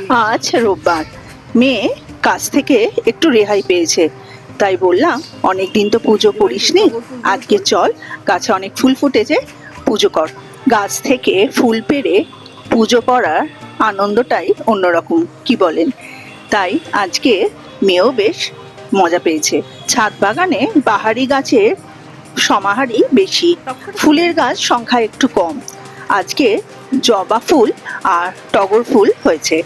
আজ রোববার, মেয়ে কাজ থেকে একটু রেহাই পেয়েছে, তাই বললাম অনেকদিন তো পুজো করিসনি, আজকে চল, গাছে অনেক ফুল ফুটেছে, পুজো কর। গাছ থেকে ফুল পেড়ে পুজো করার আনন্দটাই অন্যরকম, কি বলেন? তাই আজকে মেয়েও বেশ মজা পেয়েছে। ছাদ বাগানে বাহারি গাছের সমাহারই বেশি, ফুলের গাছ সংখ্যা একটু কম। আজকে জবা ফুল আর টগর ফুল হয়েছে,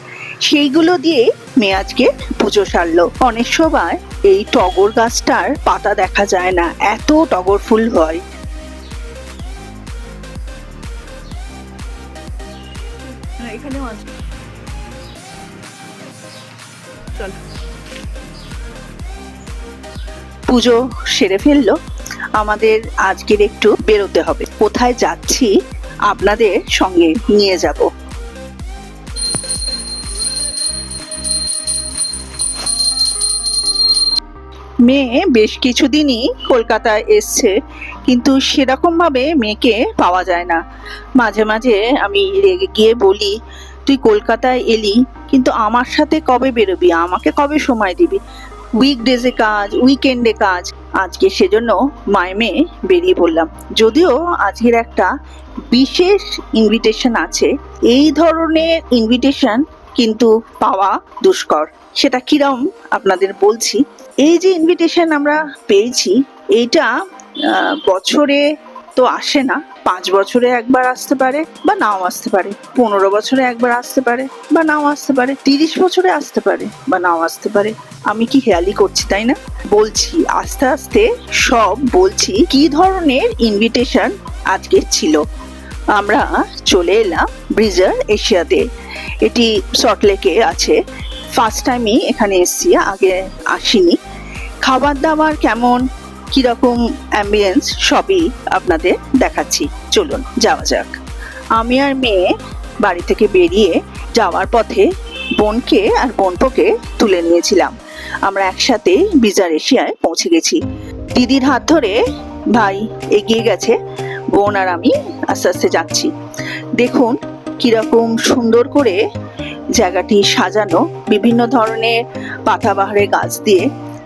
সেইগুলো দিয়ে মেয়ে আজকে পুজো সারলো। অনেক সময় এই টগর গাছটার পাতা দেখা যায় না, এত টগর ফুল হয়। এখানেও আছে, চল। পুজো সেরে ফেললো, আমাদের আজকের একটু বেরোতে হবে। কোথায় যাচ্ছি আপনাদের সঙ্গে নিয়ে যাব। মেয়ে বেশ কিছুদিনই কলকাতায় এসছে, কিন্তু সেরকম ভাবে মেয়েকে পাওয়া যায় না। মাঝে মাঝে আমি রেগে গিয়ে বলি, তুই কলকাতায় এলি, কিন্তু আমার সাথে কবে বেরোবি, আমাকে কবে সময় দিবি? উইকডেজে কাজ, উইকেন্ডে কাজ। আজকে সেজন্য মায়ে মেয়ে বেরিয়ে পড়লাম। যদিও আজকের একটা বিশেষ ইনভিটেশন আছে, এই ধরনের ইনভিটেশন কিন্তু পাওয়া দুষ্কর। সেটা কিরম আপনাদের বলছি। এই যে ইনভিটেশন আমরা পেয়েছি, এইটা বছরে তো আসে না, 5 বছরে একবার আসতে পারে বা নাও আসতে পারে, 15 বছরে একবার আসতে পারে বা নাও আসতে পারে, 30 বছরে আসতে পারে বা নাও আসতে পারে। আমি কি হেয়ালি করছি, তাই না? বলছি আস্তে আস্তে সব বলছি কি ধরনের ইনভিটেশন আজকে ছিল। আমরা চলে এলাম ব্রিজার এশিয়াতে, এটি সল্টলেকে আছে। ফার্স্ট টাইমই এখানে এসছি, আগে আসিনি। খাবার দাবার কেমন, কিরকম অ্যাম্বিয়েন্স, সবই আপনাদের দেখাচ্ছি। চলুন যাওয়া যাক। আমি আর মেয়ে বাড়ি থেকে বেরিয়ে যাওয়ার পথে বোনকে আর বোনপোকে তুলে নিয়েছিলাম। আমরা একসাথে ব্রিজার এশিয়ায় পৌঁছে গেছি। দিদির হাত ধরে ভাই এগিয়ে গেছে, বোন আর আমি আস্তে আস্তে যাচ্ছি। দেখুন কিরকম সুন্দর করে জায়গাটি সাজানো, বিভিন্ন ধরনের পাতাবাহারের গাছ দিয়ে।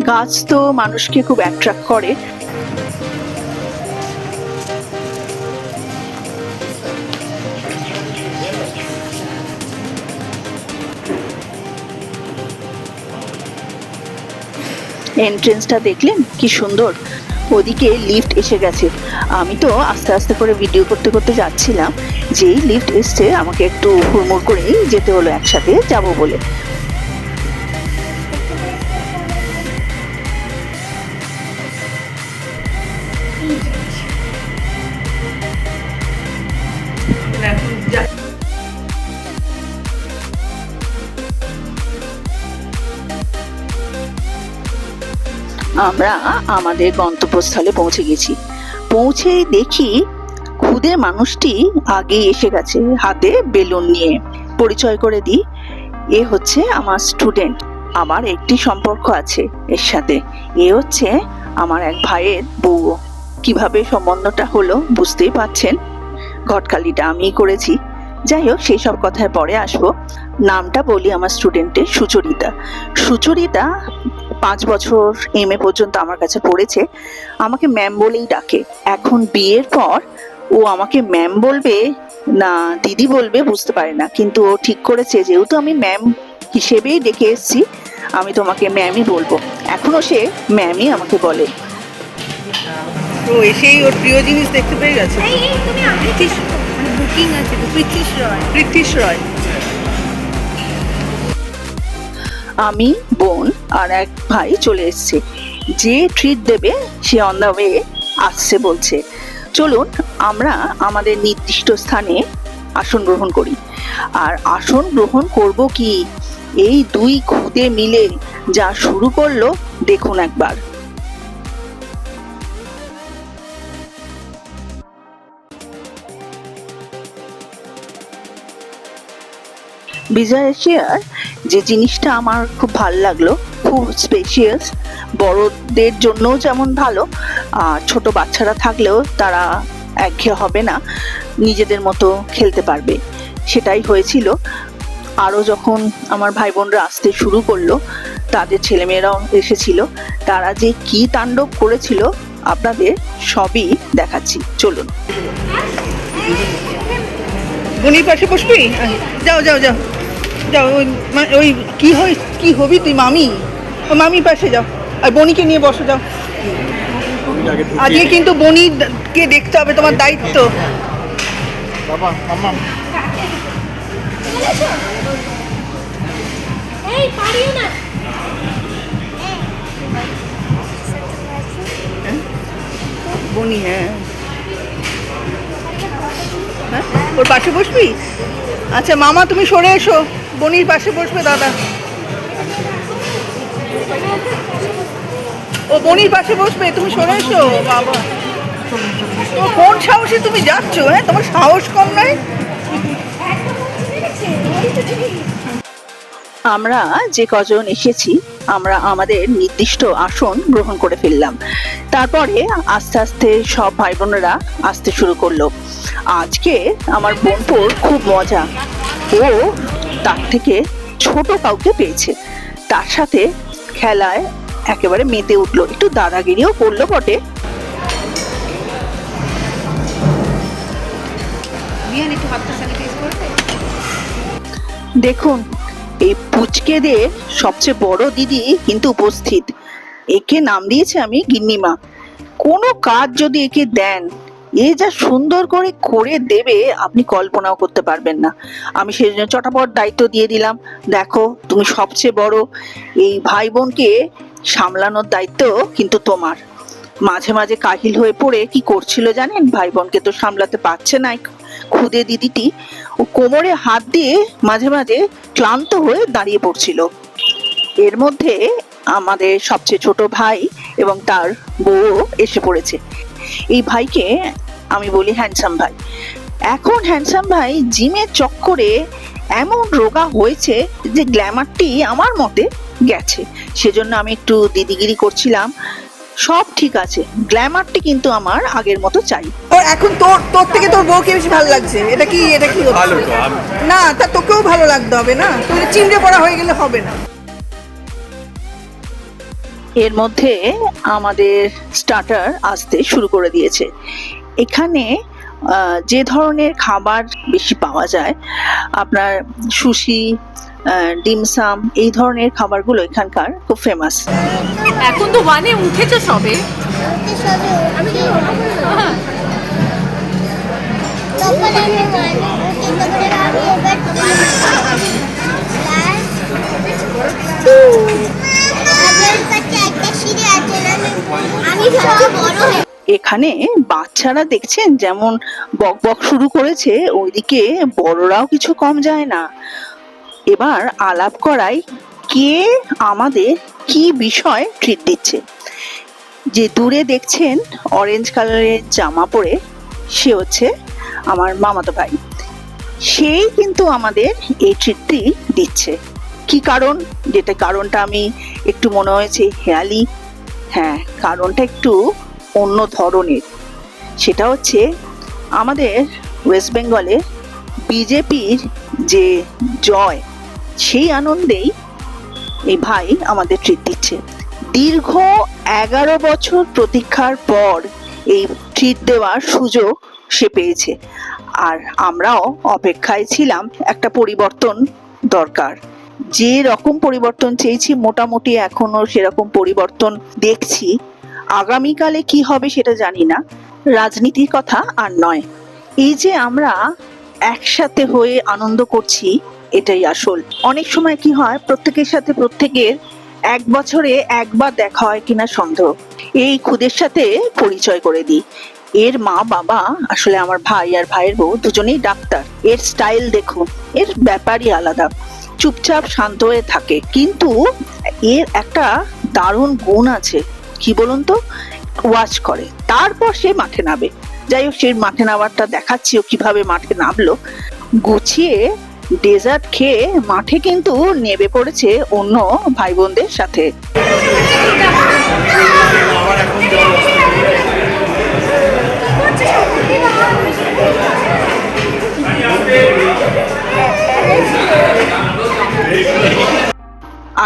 গাছ তো মানুষকে খুব অ্যাট্রাক্ট করে। এন্ট্রেন্সটা দেখলেন কি সুন্দর, ওদিকে লিফট এসে গেছে। আমি তো আস্তে আস্তে করে ভিডিও করতে করতে যাচ্ছিলাম, যেই লিফট এসছে আমাকে একটু হুড়মুড় করেই যেতে হলো, একসাথে যাব বলে। আমরা আমাদের গন্তব্যস্থলে পৌঁছে গেছি। পৌঁছেই দেখি খুদে মানুষটি আগে এসে গেছে, হাতে বেলুন নিয়ে। পরিচয় করে দিই, এ হচ্ছে আমার স্টুডেন্ট, আমার একটি সম্পর্ক আছে এর সাথে। এ হচ্ছে আমার এক ভাইয়ের বউ। কিভাবে সম্বন্ধটা হলো বুঝতেই পারছেন, ঘটকালিটা আমিই করেছি। যাই হোক, সেই সব কথায় পরে আসবো। নামটা বলি আমার স্টুডেন্টের, সুচরিতা। সুচরিতা 5 বছর এমএ পর্যন্ত আমার কাছে পড়েছে, আমাকে ম্যাম বলেই ডাকে। এখন বিয়ের পর ও আমাকে ম্যাম বলবে না দিদি বলবে বুঝতে পারে না, কিন্তু ও ঠিক করেছে যেহেতু আমি ম্যাম হিসেবেই ডেকে এসেছি, আমি তোমাকে ম্যামই বলবো। এখনো সে ম্যামই আমাকে বলে। তো এসেই ওর প্রিয় জিনিস দেখতে পেয়ে গেছে। বুকিং আছে তো, পৃথ্বীশ রয়। আমি, বোন আর এক ভাই চলে এসছে। যে ট্রিট দেবে সে অন দ্য ওয়ে আসছে বলছে। চলুন আমরা আমাদের নির্দিষ্ট স্থানে আসন গ্রহণ করি। আর আসন গ্রহণ করব কি, এই দুই খুদে মিলে যা শুরু করলো দেখুন একবার। ব্রিজার এশিয়ার যে জিনিসটা আমার খুব ভালো লাগলো, খুব স্পেশিয়াস, বড়দের জন্য যেমন ভালো, আর ছোট বাচ্চারা থাকলেও তারা একঘেয়ে হবে না, নিজেদের মতো খেলতে পারবে, সেটাই হয়েছিল। আরও যখন আমার ভাই বোনরা আসতে শুরু করলো, তাদের ছেলেমেয়েরাও এসেছিল, তারা যে কি তাণ্ডব করেছিল আপনাদের সবই দেখাচ্ছি, চলুন। বনির পাশে বসবি? যাও যাও যাও যাও, ওই কি হবি তুই? মামি, মামির পাশে যাও, আর বনিকে নিয়ে বসো, যাও। আজকে কিন্তু বনিকে দেখতে হবে, তোমার দায়িত্ব। বাবা মাম্মা এই পারিও না। বনি, হ্যাঁ, ওর পাশে বসবি? আচ্ছা মামা, তুমি সরে এসো, বনির পাশে বসবে দাদা। ও বনির পাশে বসবে, তুমি সরে এসো। বাবা, তো কোন সাহসে তুমি যাচ্ছ? হ্যাঁ, তোমার সাহস কম নয়? আমরা যে কজন এসেছি, আমরা আমাদের নির্দিষ্ট আসন গ্রহণ করে ফেললাম। তারপরে আস্তে আস্তে সব ভাই বোনেরা আসতে শুরু করলো। আজকে আমার বোনপোর খুব মজা, ও তার থেকে ছোট কাউকে পেয়েছে, তার সাথে খেলায় একেবারে মেতে উঠলো, একটু দাদাগিরিও করলো বটে। দেখুন, এই পুচকেদের সবচেয়ে বড় দিদি কিন্তু উপস্থিত। একে নাম দিয়েছে আমি গিন্নিমা। কোনো কাজ যদি একে দেন, এ যা সুন্দর করে করে দেবে আপনি কল্পনাও করতে পারবেন না। আমি সেই জন্য চটাপট দায়িত্ব দিয়ে দিলাম, দেখো তুমি সবচেয়ে বড়, এই ভাই বোনকে সামলানোর দায়িত্ব কিন্তু তোমার। মাঝে মাঝে কাহিল হয়ে পড়ে কি করছিল জানেন? ভাই বোনকে তো সামলাতে পারছে না খুদে দিদিটি, ও কোমরে হাত দিয়ে মাঝে মাঝে ক্লান্ত হয়ে দাঁড়িয়ে পড়ছিল। এর মধ্যে আমাদের সবচেয়ে ছোট ভাই এবং তার বউ এসে পড়েছে। এই ভাইকে আমি বলি হ্যান্ডসাম ভাই। এখন হ্যান্ডসাম ভাই জিমের চক্করে এমন রোগা হয়েছে যে গ্ল্যামারটি আমার মতে গেছে, সেজন্য আমি একটু দিদিগিরি করছিলাম। সব ঠিক আছে, গ্ল্যামারটি কিন্তু আমার আগের মতো চাই। এখন তোর থেকে তোর বউকে বেশি ভালো লাগছে, এটা কি ভালো তো না? তা তোকেও ভালো লাগতে হবে না, তুই চিমড়ে পড়া হয়ে গেলে হবে না। এর মধ্যে আমাদের স্টার্টার আসতে শুরু করে দিয়েছে। এখানে যে ধরনের খাবার বেশি পাওয়া যায়, আপনার সুশি, ডিমসাম, এই ধরনের খাবারগুলো এখানকার খুব ফেমাস। এখন তো ওয়ানে উঠেছো সবে। এখানে বাচ্চারা দেখছেন যেমন বক বক শুরু করেছে, ওইদিকে বড়রাও কিছু কম যায় না। এবার আলাপ করাই কে আমাদের কি বিষয় ট্রিট দিচ্ছে। যে দূরে দেখছেন অরেঞ্জ কালারের জামা পরে, সে হচ্ছে আমার মামাতো ভাই। সেই কিন্তু আমাদের এই ট্রিটটি দিচ্ছে। কি কারণ? যেটা কারণটা আমি একটু মনে হয়েছে হেয়ালি, হ্যাঁ, কারণটা একটু অন্য ধরনের। সেটা হচ্ছে আমাদের ওয়েস্ট বেঙ্গলে বিজেপির যে জয়, সেই আনন্দেই এই ভাই আমাদের ট্রিট দিচ্ছে। দীর্ঘ 11 বছর প্রতীক্ষার পর এই ট্রিট দেওয়ার সুযোগ সে পেয়েছে, আর আমরাও অপেক্ষায় ছিলাম। একটা পরিবর্তন দরকার, যে রকম পরিবর্তন চেয়েছি মোটামুটি এখনো সেরকম পরিবর্তন দেখছি। আগামীকালে কি হবে সেটা জানি না, রাজনীতির কথা আর নয়। এই যে আমরা একসাথে হয়ে আনন্দ করছি, এটাই আসল। অনেক সময় কি হয়, প্রত্যেকের সাথে প্রত্যেকের 1 বছরে একবার দেখা হয় কিনা সন্দেহ। এই খুদের সাথে পরিচয় করে দিই। এর মা বাবা আসলে আমার ভাই আর ভাইয়ের বউ দুজনেই ডাক্তার। এর স্টাইল দেখুন, এর ব্যাপারই আলাদা, চুপচাপ শান্ত হয়ে থাকে, কিন্তু এর একটা দারুণ গুণ আছে। কি বলুন তো? ওয়াচ করে, তারপর সে মাঠে নামে। যাই হোক, সেই মাঠে নামারটা দেখাচ্ছি ও কিভাবে মাঠে নামলো। গুছিয়ে ডেজার্ট খেয়ে মাঠে কিন্তু নেমে পড়েছে অন্য ভাই বোনদের সাথে।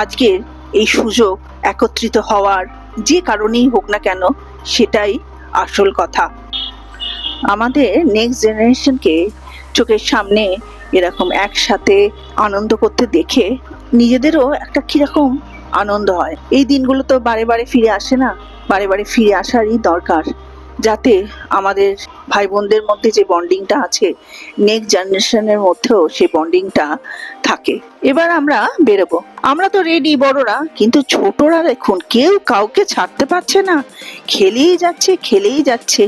আজকের এই সুযোগ একত্রিত হওয়ার যে কারণেই হোক না কেন, সেটাই আসল কথা। আমাদের নেক্সট জেনারেশনকে চোখের সামনে এরকম একসাথে আনন্দ করতে দেখে নিজেদেরও একটা কিরকম আনন্দ হয়। এই দিনগুলো তো বারে বারে ফিরে আসে না, বারে বারে ফিরে আসারই দরকার, যাতে আমাদের ভাই বোনদের মধ্যে যে বন্ডিংটা আছে, নেক্সট জেনারেশনের মধ্যেও সেই বন্ডিংটা থাকে। এবার আমরা বেরোবো। আমরা তো রেডি বড়রা, কিন্তু ছোটরা দেখুন কেউ কাউকে ছাড়তে পারছে না, খেলেই যাচ্ছে খেলেই যাচ্ছে।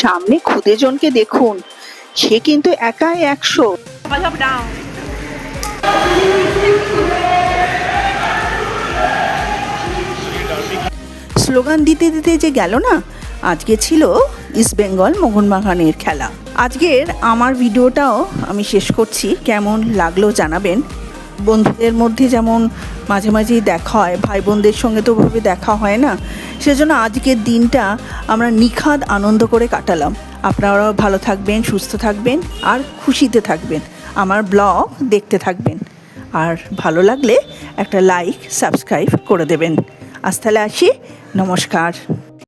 সামনে খুদেজনকে দেখুন, সে কিন্তু একাই 100। স্লোগান দিতে দিতে যে গেল না, আজকে ছিল ইস্ট বেঙ্গল মোহনবাগানের খেলা। আজকের আমার ভিডিওটাও আমি শেষ করছি। কেমন লাগলো জানাবেন। বন্ধুদের মধ্যে যেমন মাঝে মাঝেই দেখা হয়, ভাই বোনদের সঙ্গে তো ওভাবে দেখা হয় না, সেজন্য আজকের দিনটা আমরা নিখাদ আনন্দ করে কাটালাম। আপনারাও ভালো থাকবেন, সুস্থ থাকবেন আর খুশিতে থাকবেন। আমার ব্লগ দেখতে থাকবেন, আর ভালো লাগলে একটা লাইক সাবস্ক্রাইব করে দেবেন। আজ তাহলে আসি, নমস্কার।